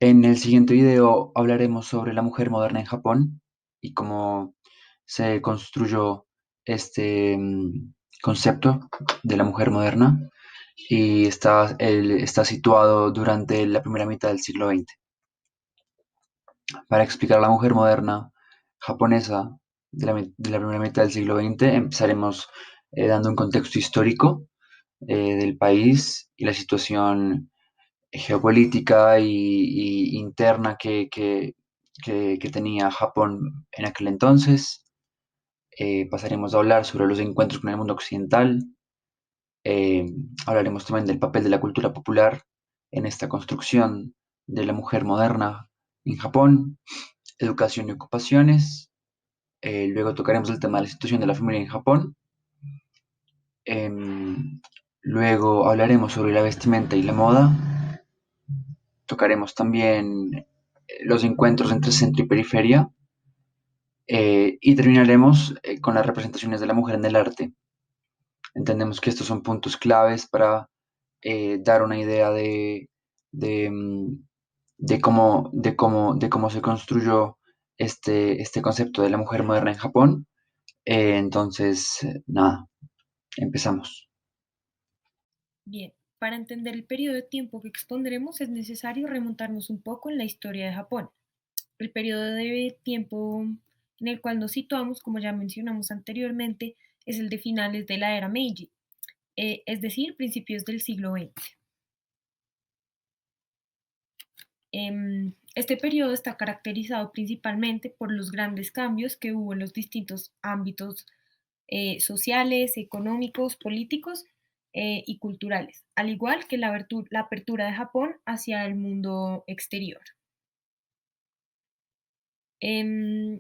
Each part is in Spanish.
En el siguiente video hablaremos sobre la mujer moderna en Japón y cómo se construyó este concepto de la mujer moderna y está situado durante la primera mitad del siglo XX. Para explicar la mujer moderna japonesa de la primera mitad del siglo XX, empezaremos dando un contexto histórico del país y la situación geopolítica y interna que tenía Japón en aquel entonces. Pasaremos a hablar sobre los encuentros con el mundo occidental. Eh, Hablaremos también del papel de la cultura popular en esta construcción de la mujer moderna en Japón, educación y ocupaciones. Luego tocaremos el tema de la situación de la familia en Japón. Luego hablaremos sobre la vestimenta y la moda. Tocaremos también los encuentros entre centro y periferia. Y terminaremos con las representaciones de la mujer en el arte. Entendemos que estos son puntos claves para dar una idea de, mm, de cómo se construyó este concepto de la mujer moderna en Japón. Nada, empezamos. Bien, para entender el periodo de tiempo que expondremos es necesario remontarnos un poco en la historia de Japón. El periodo de tiempo en el cual nos situamos, como ya mencionamos anteriormente, es el de finales de la era Meiji, es decir, principios del siglo XX. Este periodo está caracterizado principalmente por los grandes cambios que hubo en los distintos ámbitos sociales, económicos, políticos y culturales, al igual que la apertura de Japón hacia el mundo exterior. Em,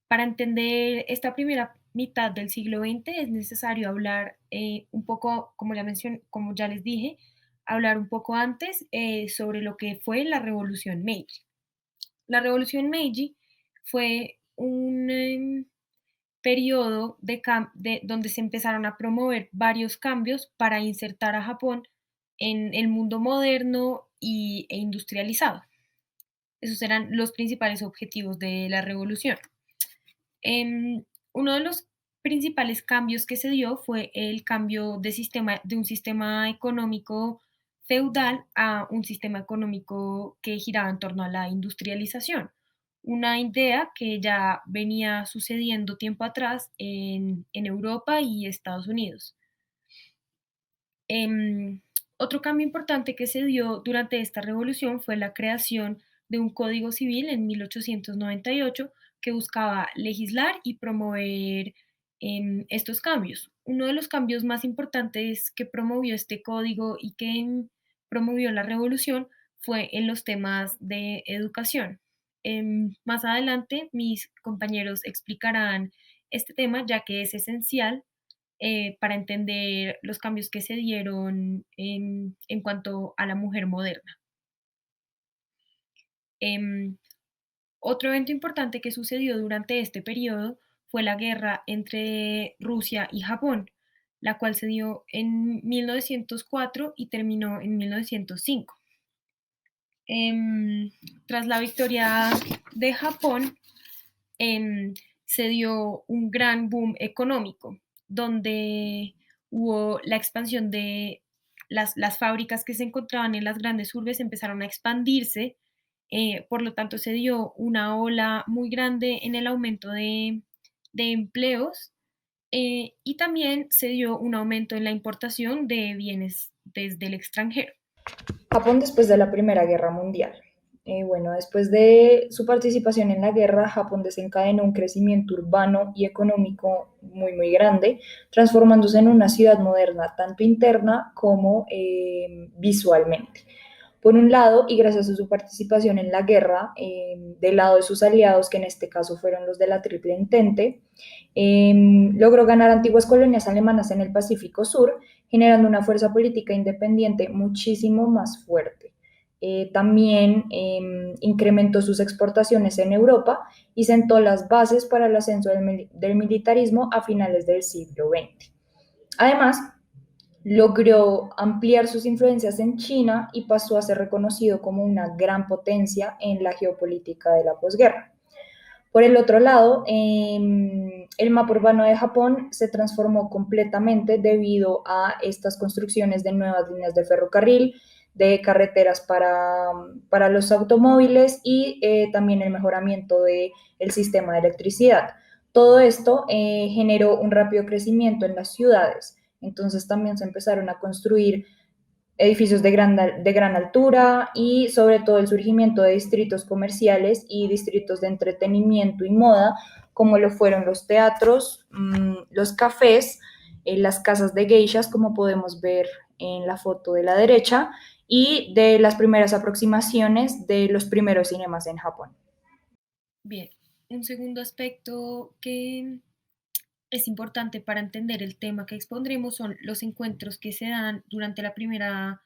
para entender esta primera mitad del siglo XX es necesario hablar un poco, como ya les dije, hablar un poco antes sobre lo que fue la Revolución Meiji. La Revolución Meiji fue un periodo donde se empezaron a promover varios cambios para insertar a Japón en el mundo moderno e industrializado. Esos eran los principales objetivos de la revolución. Uno de los principales cambios que se dio fue el cambio de un sistema económico feudal a un sistema económico que giraba en torno a la industrialización, una idea que ya venía sucediendo tiempo atrás en Europa y Estados Unidos. Em, Otro cambio importante que se dio durante esta revolución fue la creación de un código civil en 1898 que buscaba legislar y promover estos cambios. Uno de los cambios más importantes que promovió este código y que promovió la revolución fue en los temas de educación. Más adelante mis compañeros explicarán este tema ya que es esencial para entender los cambios que se dieron en cuanto a la mujer moderna. Em, Otro evento importante que sucedió durante este periodo fue la guerra entre Rusia y Japón, la cual se dio en 1904 y terminó en 1905. Em, Tras la victoria de Japón, em, se dio un gran boom económico, donde hubo la expansión de las fábricas que se encontraban en las grandes urbes empezaron a expandirse, por lo tanto se dio una ola muy grande en el aumento de empleos y también se dio un aumento en la importación de bienes desde el extranjero. Japón después de la Primera Guerra Mundial. Bueno, después de su participación en la guerra, Japón desencadenó un crecimiento urbano y económico muy grande, transformándose en una ciudad moderna, tanto interna como visualmente. Por un lado, y gracias a su participación en la guerra, del lado de sus aliados, que en este caso fueron los de la Triple Entente, logró ganar antiguas colonias alemanas en el Pacífico Sur, generando una fuerza política independiente muchísimo más fuerte. También incrementó sus exportaciones en Europa y sentó las bases para el ascenso del militarismo a finales del siglo XX. Además, Logró ampliar sus influencias en China y pasó a ser reconocido como una gran potencia en la geopolítica de la posguerra. Por el otro lado, el mapa urbano de Japón se transformó completamente debido a estas construcciones de nuevas líneas de ferrocarril, de carreteras para los automóviles y también el mejoramiento del sistema de electricidad. Todo esto generó un rápido crecimiento en las ciudades. Entonces también se empezaron a construir edificios de gran altura y sobre todo el surgimiento de distritos comerciales y distritos de entretenimiento y moda, como lo fueron los teatros, los cafés, las casas de geishas, como podemos ver en la foto de la derecha, y de las primeras aproximaciones de los primeros cinemas en Japón. Bien, un segundo aspecto que es importante para entender el tema que expondremos son los encuentros que se dan durante la primera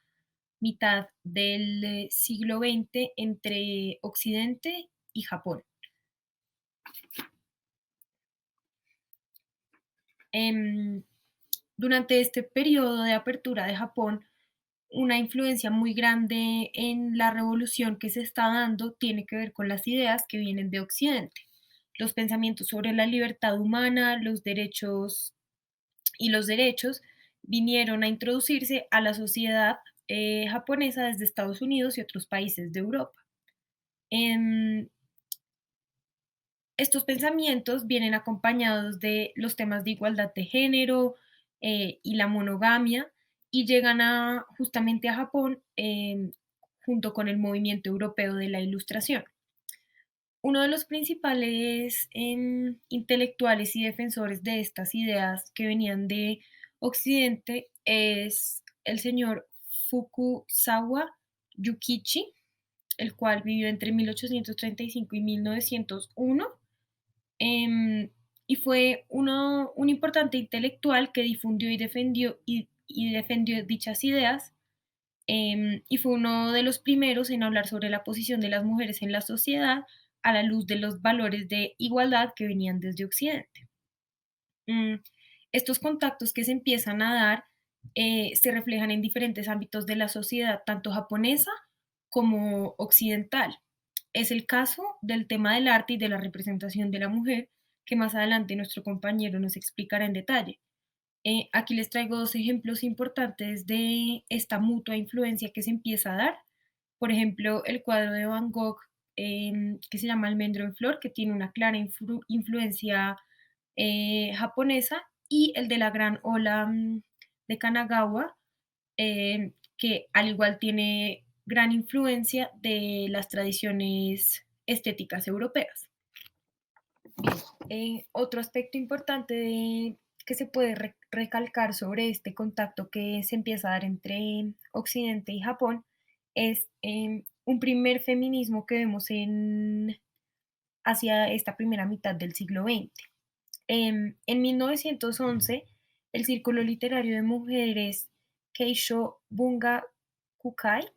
mitad del siglo XX entre Occidente y Japón. Em, Durante este periodo de apertura de Japón, una influencia muy grande en la revolución que se está dando tiene que ver con las ideas que vienen de Occidente, los pensamientos sobre la libertad humana, los derechos y los derechos vinieron a introducirse a la sociedad japonesa desde Estados Unidos y otros países de Europa. Em, Estos pensamientos vienen acompañados de los temas de igualdad de género y la monogamia y llegan justamente a Japón junto con el movimiento europeo de la Ilustración. Uno de los principales intelectuales y defensores de estas ideas que venían de Occidente es el señor Fukuzawa Yukichi, el cual vivió entre 1835 y 1901, em, y fue un importante intelectual que difundió y defendió dichas ideas, y fue uno de los primeros en hablar sobre la posición de las mujeres en la sociedad a la luz de los valores de igualdad que venían desde Occidente. Mm, Estos contactos que se empiezan a dar se reflejan en diferentes ámbitos de la sociedad, tanto japonesa como occidental. Es el caso del tema del arte y de la representación de la mujer, que más adelante nuestro compañero nos explicará en detalle. Aquí les traigo dos ejemplos importantes de esta mutua influencia que se empieza a dar. Por ejemplo, el cuadro de Van Gogh, que se llama Almendro en Flor, que tiene una clara influencia japonesa, y el de la gran ola de Kanagawa, que al igual tiene gran influencia de las tradiciones estéticas europeas. Otro aspecto importante que se puede recalcar sobre este contacto que se empieza a dar entre Occidente y Japón es un primer feminismo que vemos hacia esta primera mitad del siglo XX. En 1911, el Círculo Literario de Mujeres Keisho Bunga Kukai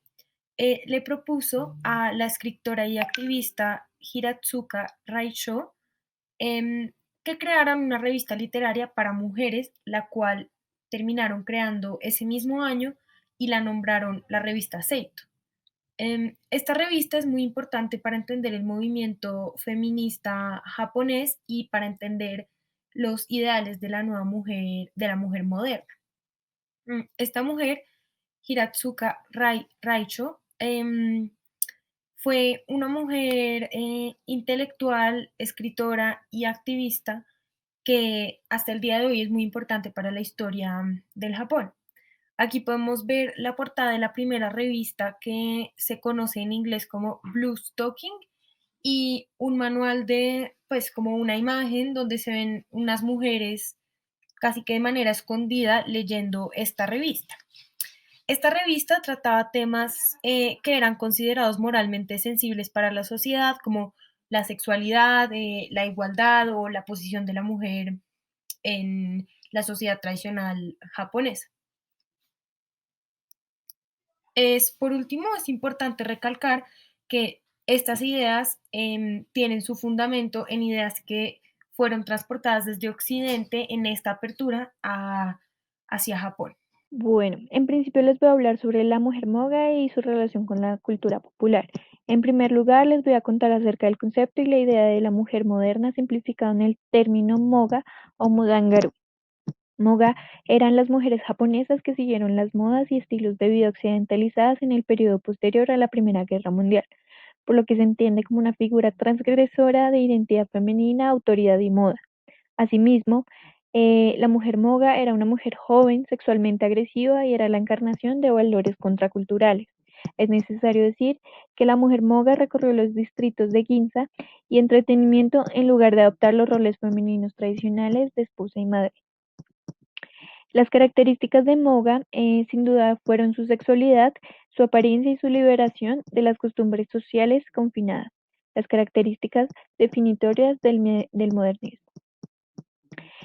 le propuso a la escritora y activista Hiratsuka Raicho que crearan una revista literaria para mujeres, la cual terminaron creando ese mismo año y la nombraron la revista Seito. Esta revista es muy importante para entender el movimiento feminista japonés y para entender los ideales de la nueva mujer, de la mujer moderna. Esta mujer, Hiratsuka Raicho, fue una mujer intelectual, escritora y activista que hasta el día de hoy es muy importante para la historia del Japón. Aquí podemos ver la portada de la primera revista que se conoce en inglés como Blue Stocking y un manual de, pues como una imagen donde se ven unas mujeres casi que de manera escondida leyendo esta revista. Esta revista trataba temas que eran considerados moralmente sensibles para la sociedad, como la sexualidad, la igualdad o la posición de la mujer en la sociedad tradicional japonesa. Por último, es importante recalcar que estas ideas tienen su fundamento en ideas que fueron transportadas desde Occidente en esta apertura hacia Japón. Bueno, en principio les voy a hablar sobre la mujer moga y su relación con la cultura popular. En primer lugar, les voy a contar acerca del concepto y la idea de la mujer moderna simplificado en el término moga o modangaru. Moga eran las mujeres japonesas que siguieron las modas y estilos de vida occidentalizadas en el periodo posterior a la Primera Guerra Mundial, por lo que se entiende como una figura transgresora de identidad femenina, autoridad y moda. Asimismo, la mujer moga era una mujer joven, sexualmente agresiva y era la encarnación de valores contraculturales. Es necesario decir que la mujer moga recorrió los distritos de Ginza y entretenimiento en lugar de adoptar los roles femeninos tradicionales de esposa y madre. Las características de Moga, sin duda, fueron su sexualidad, su apariencia y su liberación de las costumbres sociales confinadas, las características definitorias del modernismo.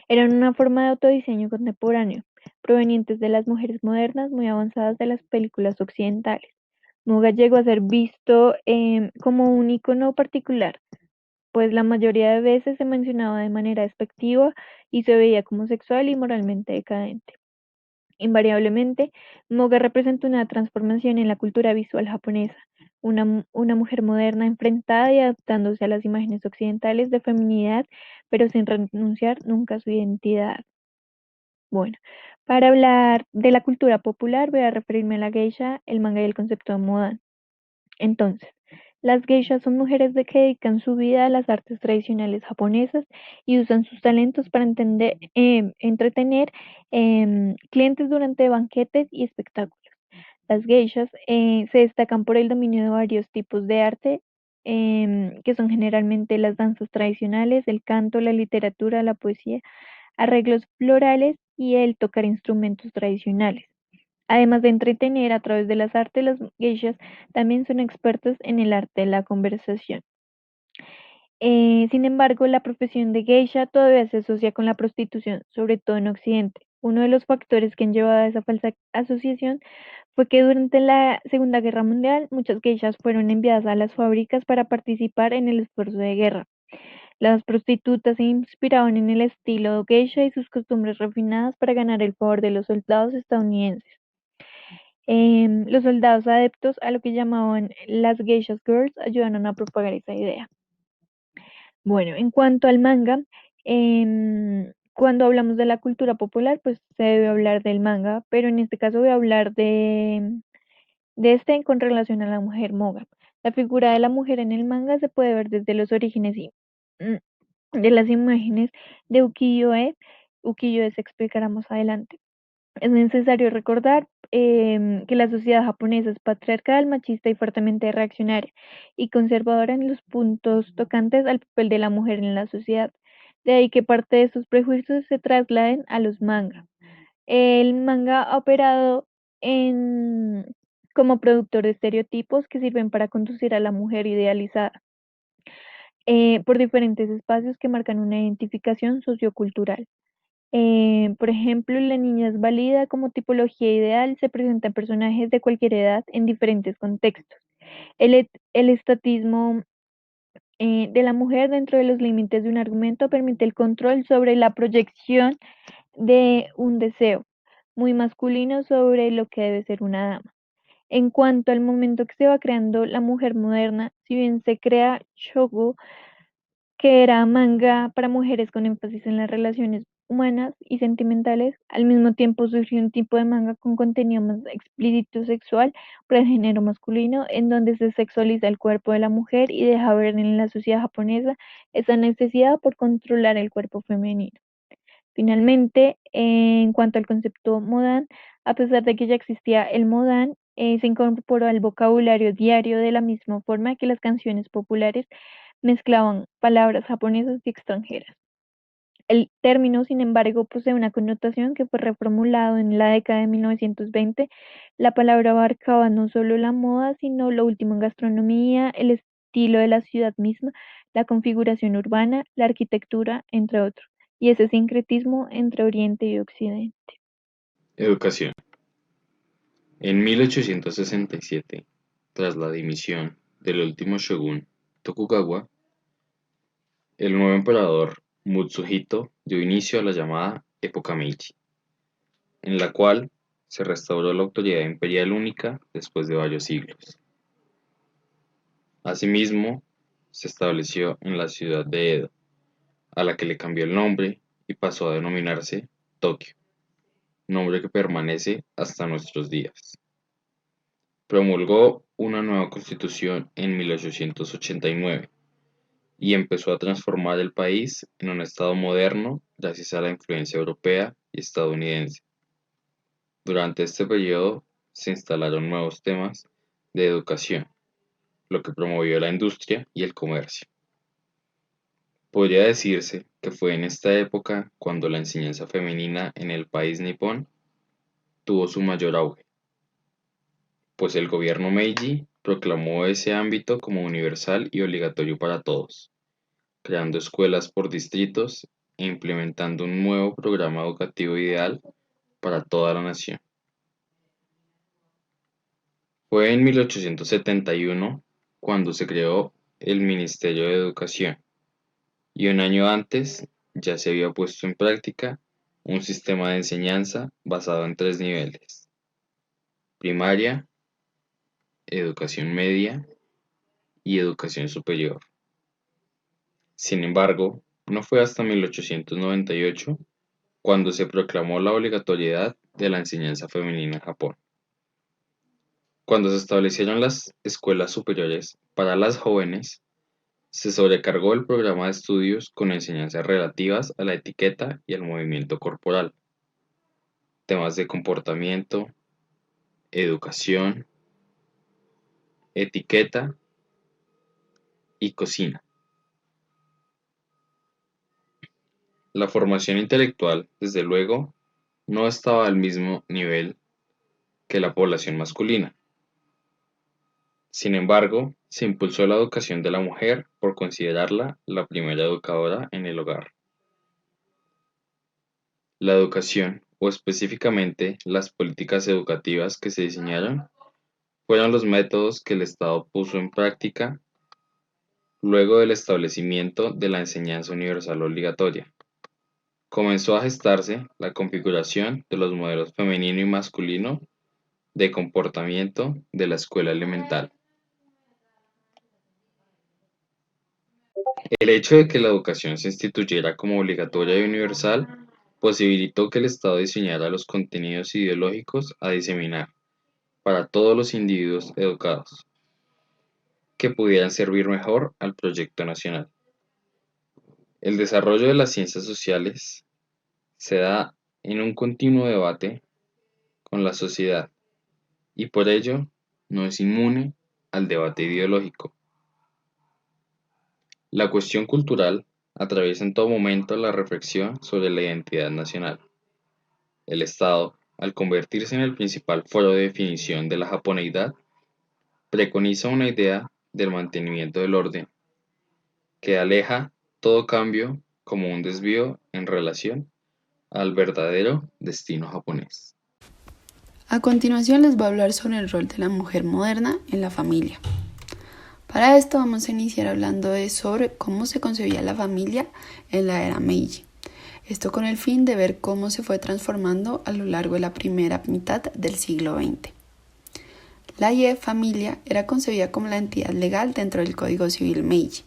Eran una forma de autodiseño contemporáneo, provenientes de las mujeres modernas muy avanzadas de las películas occidentales. Moga llegó a ser visto como un icono particular, pues la mayoría de veces se mencionaba de manera despectiva y se veía como sexual y moralmente decadente. Invariablemente, Moga representa una transformación en la cultura visual japonesa, una mujer moderna enfrentada y adaptándose a las imágenes occidentales de feminidad, pero sin renunciar nunca a su identidad. Bueno, para hablar de la cultura popular voy a referirme a la geisha, el manga y el concepto de moda. Entonces, las geishas son mujeres que dedican su vida a las artes tradicionales japonesas y usan sus talentos para entretener clientes durante banquetes y espectáculos. Las geishas se destacan por el dominio de varios tipos de arte, que son generalmente las danzas tradicionales, el canto, la literatura, la poesía, arreglos florales y el tocar instrumentos tradicionales. Además de entretener a través de las artes, las geishas también son expertas en el arte de la conversación. Sin embargo, la profesión de geisha todavía se asocia con la prostitución, sobre todo en Occidente. Uno de los factores que han llevado a esa falsa asociación fue que durante la Segunda Guerra Mundial muchas geishas fueron enviadas a las fábricas para participar en el esfuerzo de guerra. Las prostitutas se inspiraban en el estilo geisha y sus costumbres refinadas para ganar el favor de los soldados estadounidenses. Los soldados adeptos a lo que llamaban las geishas girls ayudaron a propagar esa idea. Bueno, en cuanto al manga, cuando hablamos de la cultura popular, pues se debe hablar del manga, pero en este caso voy a hablar de este con relación a la mujer moga. La figura de la mujer en el manga se puede ver desde los orígenes y de las imágenes de ukiyo-e. Ukiyo-e se explicará más adelante. Es necesario recordar que la sociedad japonesa es patriarcal, machista y fuertemente reaccionaria y conservadora en los puntos tocantes al papel de la mujer en la sociedad. De ahí que parte de estos prejuicios se trasladen a los manga. El manga ha operado en, como productor de estereotipos que sirven para conducir a la mujer idealizada por diferentes espacios que marcan una identificación sociocultural. Por ejemplo, la niña es válida como tipología ideal, se presentan personajes de cualquier edad en diferentes contextos. El estatismo de la mujer dentro de los límites de un argumento permite el control sobre la proyección de un deseo muy masculino sobre lo que debe ser una dama. En cuanto al momento que se va creando la mujer moderna, si bien se crea Shogo, que era manga para mujeres con énfasis en las relaciones humanas y sentimentales. Al mismo tiempo surgió un tipo de manga con contenido más explícito sexual por el género masculino, en donde se sexualiza el cuerpo de la mujer y deja ver en la sociedad japonesa esa necesidad por controlar el cuerpo femenino. Finalmente, en cuanto al concepto modán, a pesar de que ya existía el modán, se incorporó al vocabulario diario de la misma forma que las canciones populares mezclaban palabras japonesas y extranjeras. El término, sin embargo, posee una connotación que fue reformulado en la década de 1920. La palabra abarcaba no solo la moda, sino lo último en gastronomía, el estilo de la ciudad misma, la configuración urbana, la arquitectura, entre otros, y ese sincretismo entre Oriente y Occidente. Educación. En 1867, tras la dimisión del último shogun Tokugawa, el nuevo emperador Mutsuhito dio inicio a la llamada Época Meiji, en la cual se restauró la autoridad imperial única después de varios siglos. Asimismo, se estableció en la ciudad de Edo, a la que le cambió el nombre y pasó a denominarse Tokio, nombre que permanece hasta nuestros días. Promulgó una nueva constitución en 1889 y empezó a transformar el país en un estado moderno gracias a la influencia europea y estadounidense. Durante este periodo se instalaron nuevos temas de educación, lo que promovió la industria y el comercio. Podría decirse que fue en esta época cuando la enseñanza femenina en el país nipón tuvo su mayor auge, pues el gobierno Meiji proclamó ese ámbito como universal y obligatorio para todos, creando escuelas por distritos e implementando un nuevo programa educativo ideal para toda la nación. Fue en 1871 cuando se creó el Ministerio de Educación, y un año antes ya se había puesto en práctica un sistema de enseñanza basado en 3 niveles: primaria, educación media y educación superior. Sin embargo, no fue hasta 1898 cuando se proclamó la obligatoriedad de la enseñanza femenina en Japón. Cuando se establecieron las escuelas superiores para las jóvenes, se sobrecargó el programa de estudios con enseñanzas relativas a la etiqueta y al movimiento corporal, temas de comportamiento, educación, etiqueta y cocina. La formación intelectual, desde luego, no estaba al mismo nivel que la población masculina. Sin embargo, se impulsó la educación de la mujer por considerarla la primera educadora en el hogar. La educación, o específicamente las políticas educativas que se diseñaron, fueron los métodos que el Estado puso en práctica luego del establecimiento de la enseñanza universal obligatoria. Comenzó a gestarse la configuración de los modelos femenino y masculino de comportamiento de la escuela elemental. El hecho de que la educación se instituyera como obligatoria y universal posibilitó que el Estado diseñara los contenidos ideológicos a diseminar para todos los individuos educados, que pudieran servir mejor al proyecto nacional. El desarrollo de las ciencias sociales se da en un continuo debate con la sociedad y por ello no es inmune al debate ideológico. La cuestión cultural atraviesa en todo momento la reflexión sobre la identidad nacional. El Estado, al convertirse en el principal foro de definición de la japoneidad, preconiza una idea del mantenimiento del orden, que aleja todo cambio como un desvío en relación al verdadero destino japonés. A continuación les voy a hablar sobre el rol de la mujer moderna en la familia. Para esto vamos a iniciar hablando sobre cómo se concebía la familia en la era Meiji. Esto con el fin de ver cómo se fue transformando a lo largo de la primera mitad del siglo XX. La familia era concebida como la entidad legal dentro del Código Civil Meiji,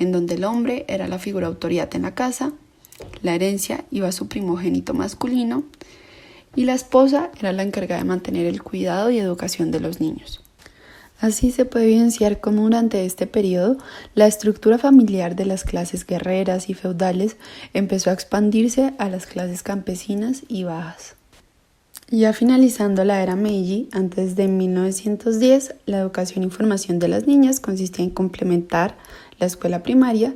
en donde el hombre era la figura autoridad en la casa, la herencia iba a su primogénito masculino y la esposa era la encargada de mantener el cuidado y educación de los niños. Así se puede evidenciar cómo durante este periodo la estructura familiar de las clases guerreras y feudales empezó a expandirse a las clases campesinas y bajas. Ya finalizando la era Meiji, antes de 1910, la educación y formación de las niñas consistía en complementar la escuela primaria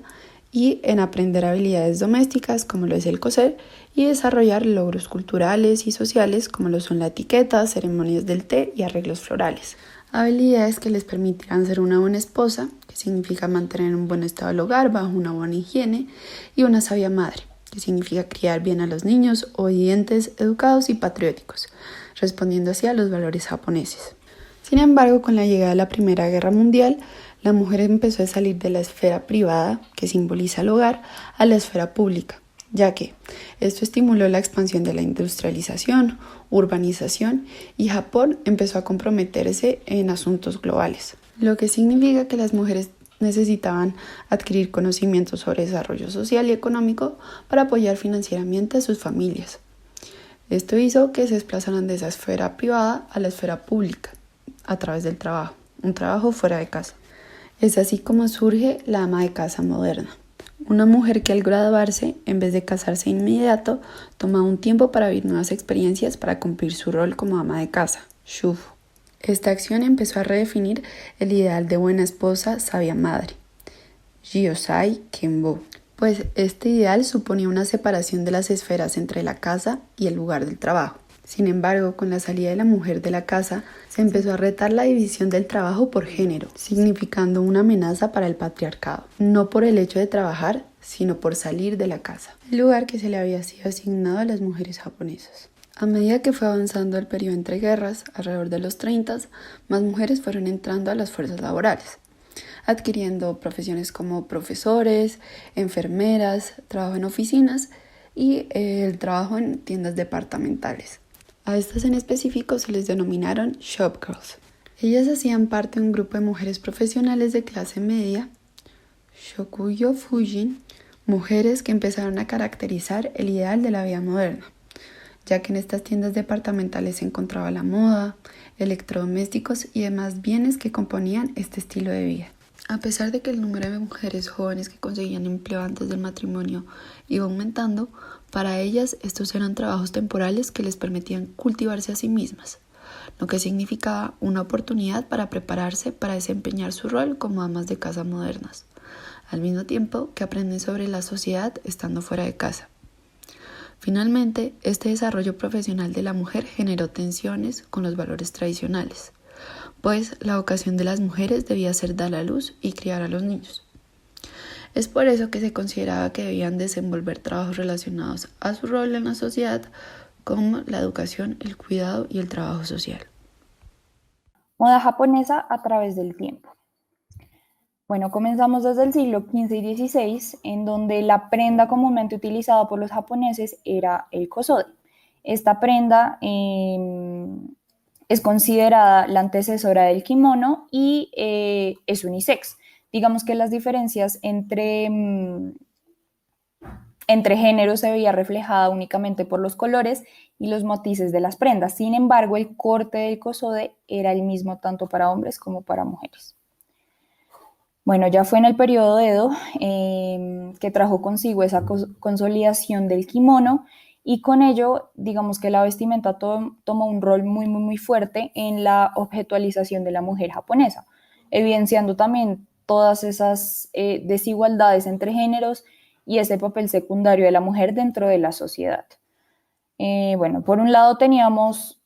y en aprender habilidades domésticas como lo es el coser y desarrollar logros culturales y sociales como lo son la etiqueta, ceremonias del té y arreglos florales. Habilidades que les permitirán ser una buena esposa, que significa mantener un buen estado del hogar bajo una buena higiene, y una sabia madre, que significa criar bien a los niños obedientes, educados y patrióticos, respondiendo así a los valores japoneses. Sin embargo, con la llegada de la Primera Guerra Mundial, la mujer empezó a salir de la esfera privada, que simboliza el hogar, a la esfera pública, ya que esto estimuló la expansión de la industrialización, urbanización y Japón empezó a comprometerse en asuntos globales, lo que significa que las mujeres necesitaban adquirir conocimientos sobre desarrollo social y económico para apoyar financieramente a sus familias. Esto hizo que se desplazaran de esa esfera privada a la esfera pública a través del trabajo, un trabajo fuera de casa. Es así como surge la ama de casa moderna. Una mujer que al graduarse, en vez de casarse inmediato, toma un tiempo para vivir nuevas experiencias para cumplir su rol como ama de casa, shufu. Esta acción empezó a redefinir el ideal de buena esposa, sabia madre, Jiosai Kenbo, pues este ideal suponía una separación de las esferas entre la casa y el lugar del trabajo. Sin embargo, con la salida de la mujer de la casa, se empezó a retar la división del trabajo por género, significando una amenaza para el patriarcado, no por el hecho de trabajar, sino por salir de la casa, el lugar que se le había sido asignado a las mujeres japonesas. A medida que fue avanzando el periodo entre guerras, alrededor de los 30, más mujeres fueron entrando a las fuerzas laborales, adquiriendo profesiones como profesores, enfermeras, trabajo en oficinas y el trabajo en tiendas departamentales. A estas en específico se les denominaron shopgirls. Ellas hacían parte de un grupo de mujeres profesionales de clase media, shokuyo fujin, mujeres que empezaron a caracterizar el ideal de la vida moderna, ya que en estas tiendas departamentales se encontraba la moda, electrodomésticos y demás bienes que componían este estilo de vida. A pesar de que el número de mujeres jóvenes que conseguían empleo antes del matrimonio iba aumentando, para ellas estos eran trabajos temporales que les permitían cultivarse a sí mismas, lo que significaba una oportunidad para prepararse para desempeñar su rol como amas de casa modernas, al mismo tiempo que aprenden sobre la sociedad estando fuera de casa. Finalmente, este desarrollo profesional de la mujer generó tensiones con los valores tradicionales, pues la vocación de las mujeres debía ser dar a luz y criar a los niños. Es por eso que se consideraba que debían desenvolver trabajos relacionados a su rol en la sociedad, como la educación, el cuidado y el trabajo social. Moda japonesa a través del tiempo. Bueno, comenzamos desde el siglo XV y XVI, en donde la prenda comúnmente utilizada por los japoneses era el kosode. Esta prenda es considerada la antecesora del kimono y es unisex. Digamos que las diferencias entre géneros se veía reflejada únicamente por los colores y los matices de las prendas. Sin embargo, el corte del kosode era el mismo tanto para hombres como para mujeres. Bueno, ya fue en el periodo Edo que trajo consigo esa consolidación del kimono y con ello, digamos que la vestimenta tomó un rol muy fuerte en la objetualización de la mujer japonesa, evidenciando también todas esas desigualdades entre géneros y ese papel secundario de la mujer dentro de la sociedad. Bueno, por un lado teníamos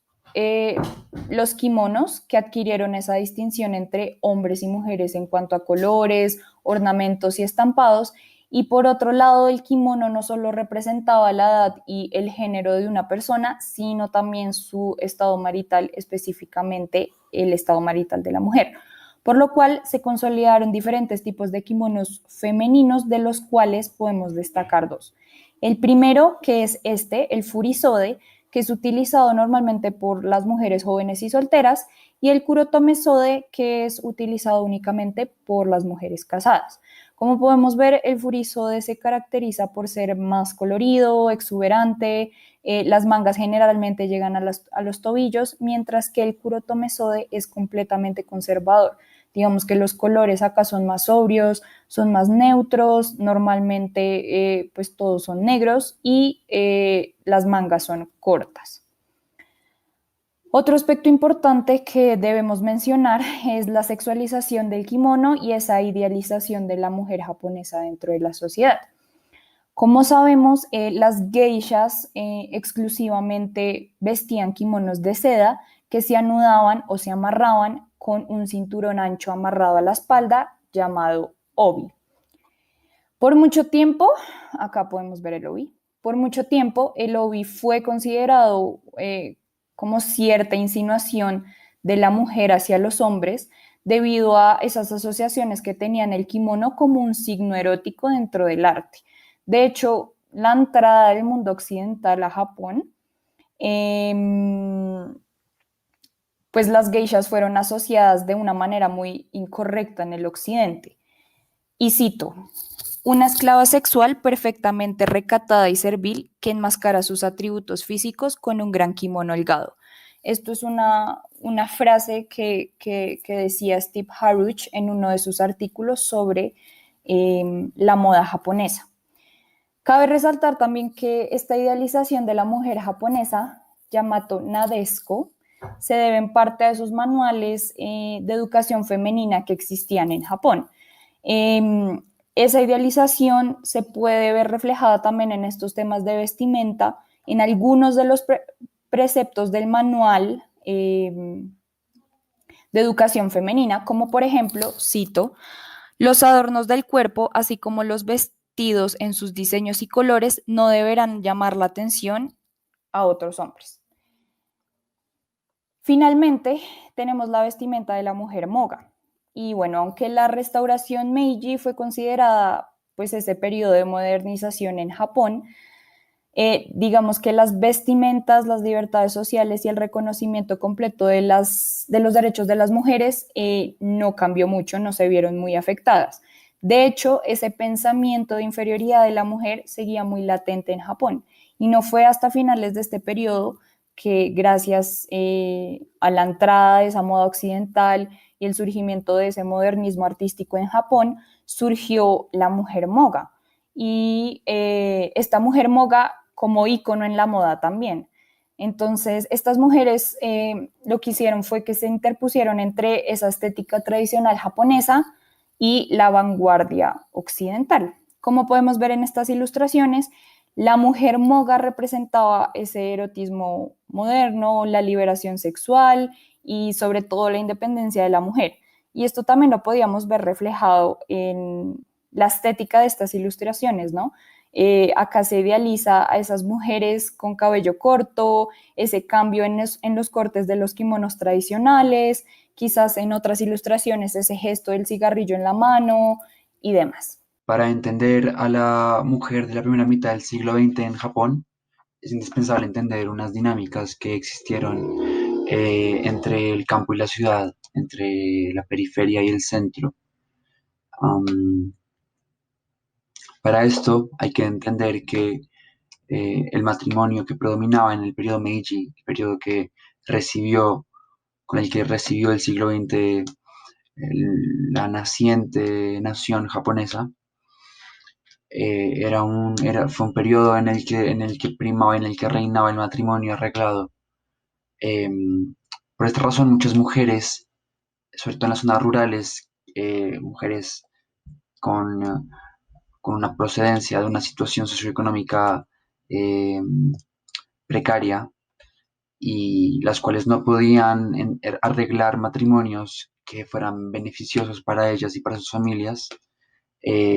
los kimonos, que adquirieron esa distinción entre hombres y mujeres en cuanto a colores, ornamentos y estampados, y por otro lado el kimono no solo representaba la edad y el género de una persona, sino también su estado marital, específicamente el estado marital de la mujer, por lo cual se consolidaron diferentes tipos de kimonos femeninos, de los cuales podemos destacar dos. El primero, que es el furisode, que es utilizado normalmente por las mujeres jóvenes y solteras, y el kurotomesode, que es utilizado únicamente por las mujeres casadas. Como podemos ver, el furisode se caracteriza por ser más colorido, exuberante, las mangas generalmente llegan a los tobillos, mientras que el kurotomesode es completamente conservador. Digamos que los colores acá son más sobrios, son más neutros, normalmente pues todos son negros y las mangas son cortas. Otro aspecto importante que debemos mencionar es la sexualización del kimono y esa idealización de la mujer japonesa dentro de la sociedad. Como sabemos, las geishas exclusivamente vestían kimonos de seda que se anudaban o se amarraban con un cinturón ancho amarrado a la espalda llamado obi. Por mucho tiempo, acá podemos ver el obi, por mucho tiempo el obi fue considerado como cierta insinuación de la mujer hacia los hombres debido a esas asociaciones que tenían el kimono como un signo erótico dentro del arte. De hecho, la entrada del mundo occidental a Japón, em, pues las geishas fueron asociadas de una manera muy incorrecta en el occidente. Y cito, una esclava sexual perfectamente recatada y servil que enmascara sus atributos físicos con un gran kimono holgado. Esto es una frase que decía Steve Haruch en uno de sus artículos sobre la moda japonesa. Cabe resaltar también que esta idealización de la mujer japonesa, Yamato Nadesco, se debe en parte a esos manuales de educación femenina que existían en Japón. Esa idealización se puede ver reflejada también en estos temas de vestimenta, en algunos de los preceptos del manual de educación femenina, como por ejemplo, cito, los adornos del cuerpo, así como los vestidos en sus diseños y colores, no deberán llamar la atención a otros hombres. Finalmente, tenemos la vestimenta de la mujer moga. Y bueno, aunque la restauración Meiji fue considerada pues ese periodo de modernización en Japón, digamos que las vestimentas, las libertades sociales y el reconocimiento completo de los derechos de las mujeres no cambió mucho, no se vieron muy afectadas. De hecho, ese pensamiento de inferioridad de la mujer seguía muy latente en Japón y no fue hasta finales de este periodo que gracias a la entrada de esa moda occidental y el surgimiento de ese modernismo artístico en Japón, surgió la mujer moga. Y esta mujer moga como ícono en la moda también. Entonces, estas mujeres lo que hicieron fue que se interpusieron entre esa estética tradicional japonesa y la vanguardia occidental. Como podemos ver en estas ilustraciones, la mujer moga representaba ese erotismo moderno, la liberación sexual y sobre todo la independencia de la mujer. Y esto también lo podíamos ver reflejado en la estética de estas ilustraciones, ¿no? Acá se idealiza a esas mujeres con cabello corto, ese cambio en los cortes de los kimonos tradicionales, quizás en otras ilustraciones ese gesto del cigarrillo en la mano y demás. Para entender a la mujer de la primera mitad del siglo XX en Japón, es indispensable entender unas dinámicas que existieron entre el campo y la ciudad, entre la periferia y el centro. Um, para esto hay que entender que el matrimonio que predominaba en el periodo Meiji, el periodo con el que recibió el siglo XX la naciente nación japonesa, fue un periodo en el que primaba, en el que reinaba el matrimonio arreglado. Eh, por esta razón, muchas mujeres, sobre todo en las zonas rurales, mujeres con, eh, con una procedencia de una situación socioeconómica eh, precaria y las cuales no podían arreglar matrimonios que fueran beneficiosos para ellas y para sus familias,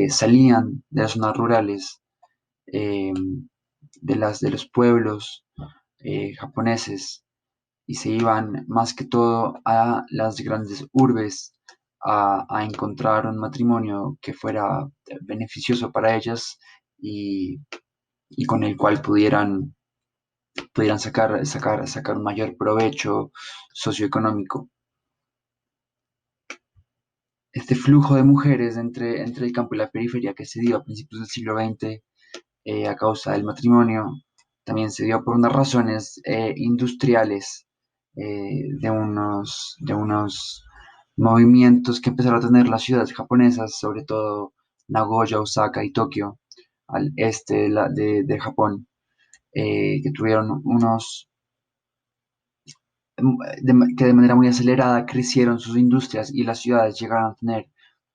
salían de las zonas rurales, eh, de los pueblos japoneses y se iban más que todo a las grandes urbes a encontrar un matrimonio que fuera beneficioso para ellas y con el cual pudieran sacar un mayor provecho socioeconómico. Este flujo de mujeres entre el campo y la periferia que se dio a principios del siglo XX a causa del matrimonio también se dio por unas razones industriales de unos movimientos que empezaron a tener las ciudades japonesas, sobre todo Nagoya, Osaka y Tokio, al este de Japón, que tuvieron que de manera muy acelerada crecieron sus industrias y las ciudades llegaron a tener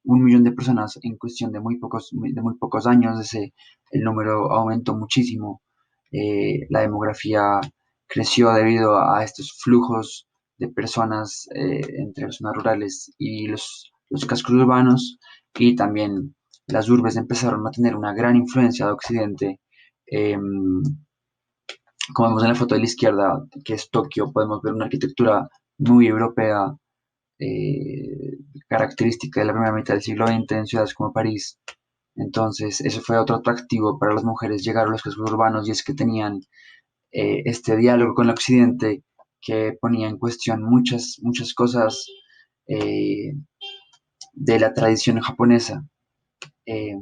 1 millón de personas en cuestión de muy pocos años. El número aumentó muchísimo. La demografía creció debido a estos flujos de personas entre las zonas rurales y los cascos urbanos, y también las urbes empezaron a tener una gran influencia de Occidente. em, como vemos en la foto de la izquierda, que es Tokio, podemos ver una arquitectura muy europea, característica de la primera mitad del siglo XX en ciudades como París. Entonces, eso fue otro atractivo para las mujeres llegar a los cascos urbanos y es que tenían este diálogo con el occidente que ponía en cuestión muchas cosas eh, de la tradición japonesa eh,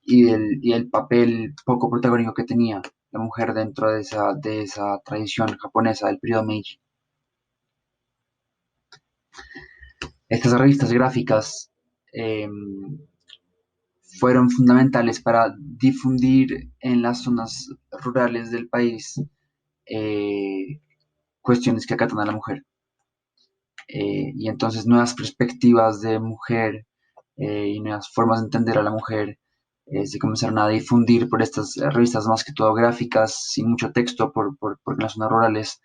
y el papel poco protagónico que tenía la mujer dentro de esa tradición japonesa del periodo Meiji. Estas revistas gráficas eh, fueron fundamentales para difundir en las zonas rurales del país eh, cuestiones que acatan a la mujer. Y entonces nuevas perspectivas de mujer y nuevas formas de entender a la mujer se comenzaron a difundir por estas revistas más que todo gráficas, sin mucho texto, porque en las zonas rurales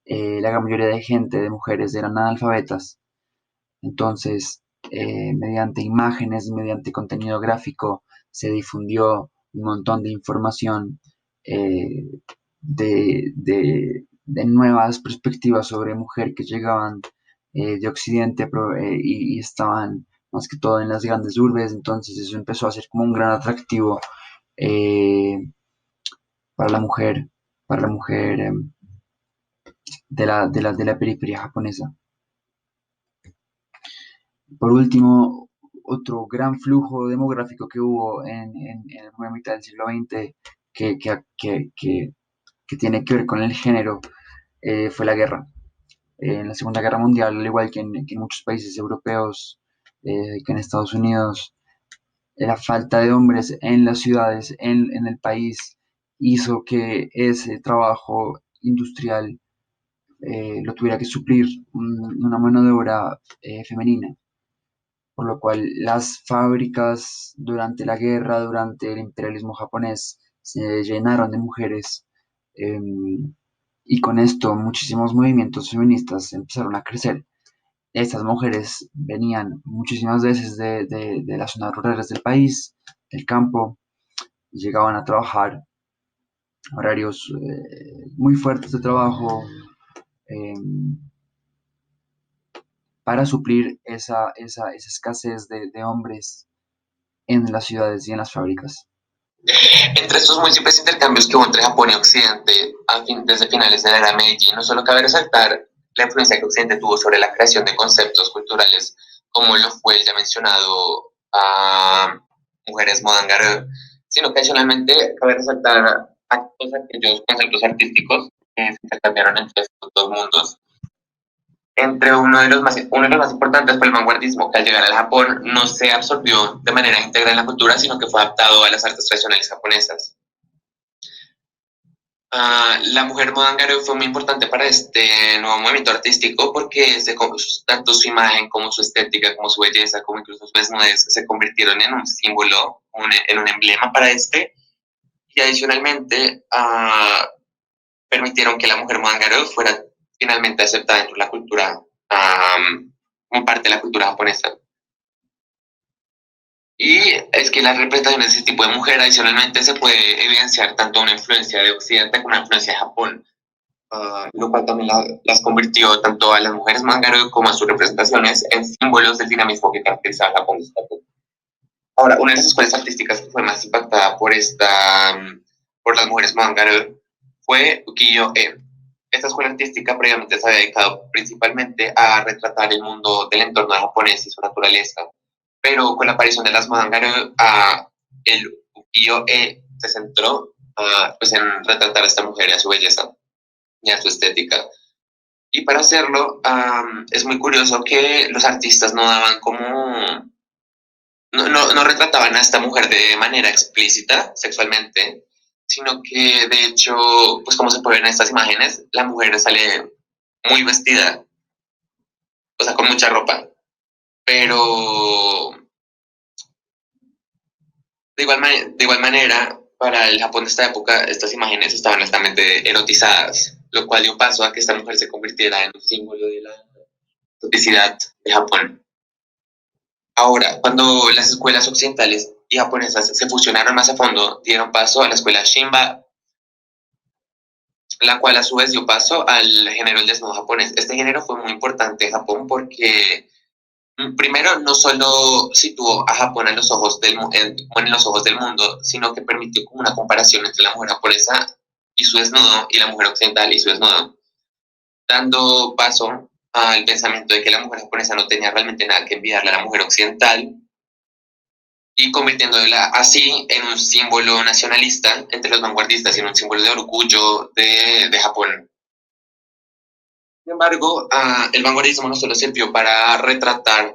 la gran mayoría de gente, de mujeres, eran analfabetas. Entonces, mediante imágenes, mediante contenido gráfico, se difundió un montón de información eh, de nuevas perspectivas sobre mujer que llegaban de Occidente y estaban más que todo en las grandes urbes. Entonces, eso empezó a ser como un gran atractivo eh, para la mujer, para la mujer de la periferia japonesa. Por último, otro gran flujo demográfico que hubo en la primera mitad del siglo XX que, que, que, que, que tiene que ver con el género fue la guerra. En la Segunda Guerra Mundial, al igual que en muchos países europeos, que en Estados Unidos, la falta de hombres en las ciudades, en el país, hizo que ese trabajo industrial lo tuviera que suplir una mano de obra femenina, por lo cual las fábricas durante la guerra, durante el imperialismo japonés, se llenaron de mujeres eh, y con esto muchísimos movimientos feministas empezaron a crecer. Estas mujeres venían muchísimas veces de las zonas rurales del país, del campo, y llegaban a trabajar horarios muy fuertes de trabajo eh, para suplir esa escasez de hombres en las ciudades y en las fábricas. Entre estos múltiples intercambios que hubo entre Japón y Occidente desde finales de la era Meiji, no solo cabe resaltar la influencia que Occidente tuvo sobre la creación de conceptos culturales, como lo fue el ya mencionado Mujeres Modangaru, sino que adicionalmente cabe resaltar aquellos conceptos artísticos que se intercambiaron entre estos dos mundos. Entre uno de los más importantes fue el vanguardismo, que al llegar al Japón no se absorbió de manera íntegra en la cultura, sino que fue adaptado a las artes tradicionales japonesas. La mujer Modangaru fue muy importante para este nuevo movimiento artístico porque tanto su imagen como su estética, como su belleza, como incluso su desnudez se convirtieron en un símbolo, en un emblema para este, y adicionalmente permitieron que la mujer Modangaru fuera finalmente aceptada dentro de la cultura, como parte de la cultura japonesa. Y es que las representaciones de ese tipo de mujer adicionalmente se puede evidenciar tanto una influencia de Occidente como una influencia de Japón, lo cual también las convirtió tanto a las mujeres Modangaru como a sus representaciones en símbolos del dinamismo que caracterizaba a Japón. Ahora, una de las escuelas artísticas que fue más impactada por las mujeres Modangaru fue Ukiyo-e. Esta escuela artística previamente se había dedicado principalmente a retratar el mundo del entorno japonés y su naturaleza, pero con la aparición de las Modangaru, el ukiyo-e se centró pues en retratar a esta mujer y a su belleza y a su estética. Y para hacerlo, es muy curioso que los artistas no daban como... No retrataban a esta mujer de manera explícita sexualmente, sino que de hecho, pues como se puede ver en estas imágenes, la mujer sale muy vestida, o sea, con mucha ropa, pero de igual manera, para el Japón de esta época, estas imágenes estaban altamente erotizadas, lo cual dio paso a que esta mujer se convirtiera en un símbolo de la eroticidad de Japón. Ahora, cuando las escuelas occidentales y japonesas se fusionaron más a fondo, dieron paso a la escuela Shinba, la cual a su vez dio paso al género del desnudo japonés. Este género fue muy importante en Japón porque Primero, no solo situó a Japón en los ojos en los ojos del mundo, sino que permitió como una comparación entre la mujer japonesa y su desnudo y la mujer occidental y su desnudo, dando paso al pensamiento de que la mujer japonesa no tenía realmente nada que envidiarle a la mujer occidental y convirtiéndola así en un símbolo nacionalista entre los vanguardistas y en un símbolo de orgullo de Japón. Sin embargo, el vanguardismo no solo sirvió para retratar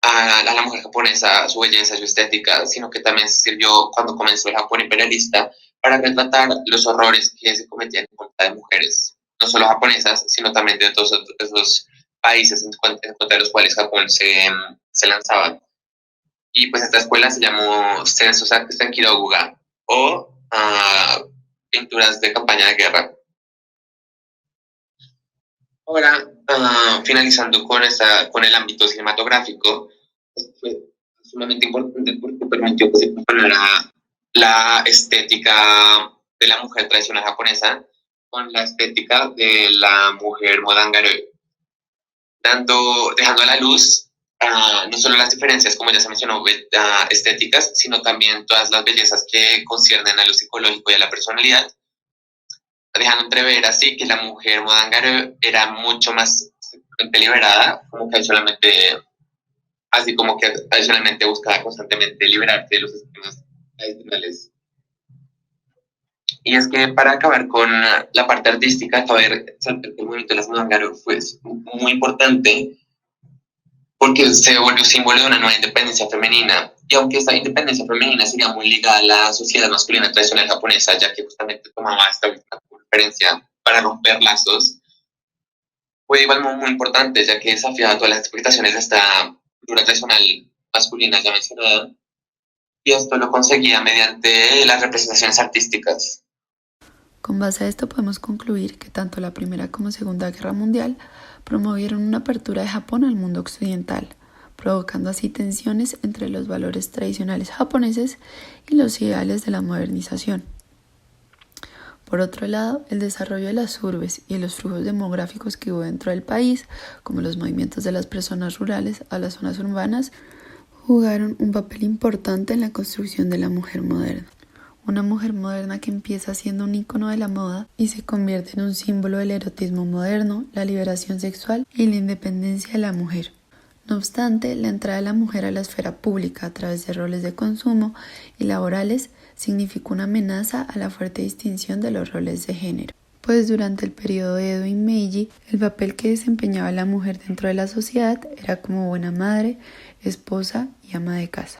a la mujer japonesa, su belleza, su estética, sino que también sirvió cuando comenzó el Japón imperialista para retratar los horrores que se cometían en contra de mujeres, no solo japonesas, sino también de todos esos países en contra de los cuales Japón se lanzaba. Y pues esta escuela se llamó Senkiroguga o pinturas de campaña de guerra. Ahora, finalizando con el ámbito cinematográfico, fue sumamente importante porque permitió que se comparara la estética de la mujer tradicional japonesa con la estética de la mujer modangare, dejando a la luz no solo las diferencias, como ya se mencionó, estéticas, sino también todas las bellezas que conciernen a lo psicológico y a la personalidad, dejando entrever así que la mujer modangare era mucho más liberada, como que adicionalmente buscaba constantemente liberarse de los esquemas tradicionales. Y es que para acabar con la parte artística, cabe resaltar que el movimiento de las modangare fue muy importante porque se volvió símbolo de una nueva independencia femenina. Y aunque esta independencia femenina sería muy ligada a la sociedad masculina tradicional japonesa, ya que justamente tomaba esta última referencia para romper lazos, fue igual muy importante, ya que desafiaba todas las expectaciones de esta cultura tradicional masculina ya mencionada, y esto lo conseguía mediante las representaciones artísticas. Con base a esto podemos concluir que tanto la Primera como Segunda Guerra Mundial promovieron una apertura de Japón al mundo occidental, provocando así tensiones entre los valores tradicionales japoneses y los ideales de la modernización. Por otro lado, el desarrollo de las urbes y los flujos demográficos que hubo dentro del país, como los movimientos de las personas rurales a las zonas urbanas, jugaron un papel importante en la construcción de la mujer moderna. Una mujer moderna que empieza siendo un ícono de la moda y se convierte en un símbolo del erotismo moderno, la liberación sexual y la independencia de la mujer. No obstante, la entrada de la mujer a la esfera pública a través de roles de consumo y laborales significó una amenaza a la fuerte distinción de los roles de género. Pues durante el periodo Edo y Meiji, el papel que desempeñaba la mujer dentro de la sociedad era como buena madre, esposa y ama de casa.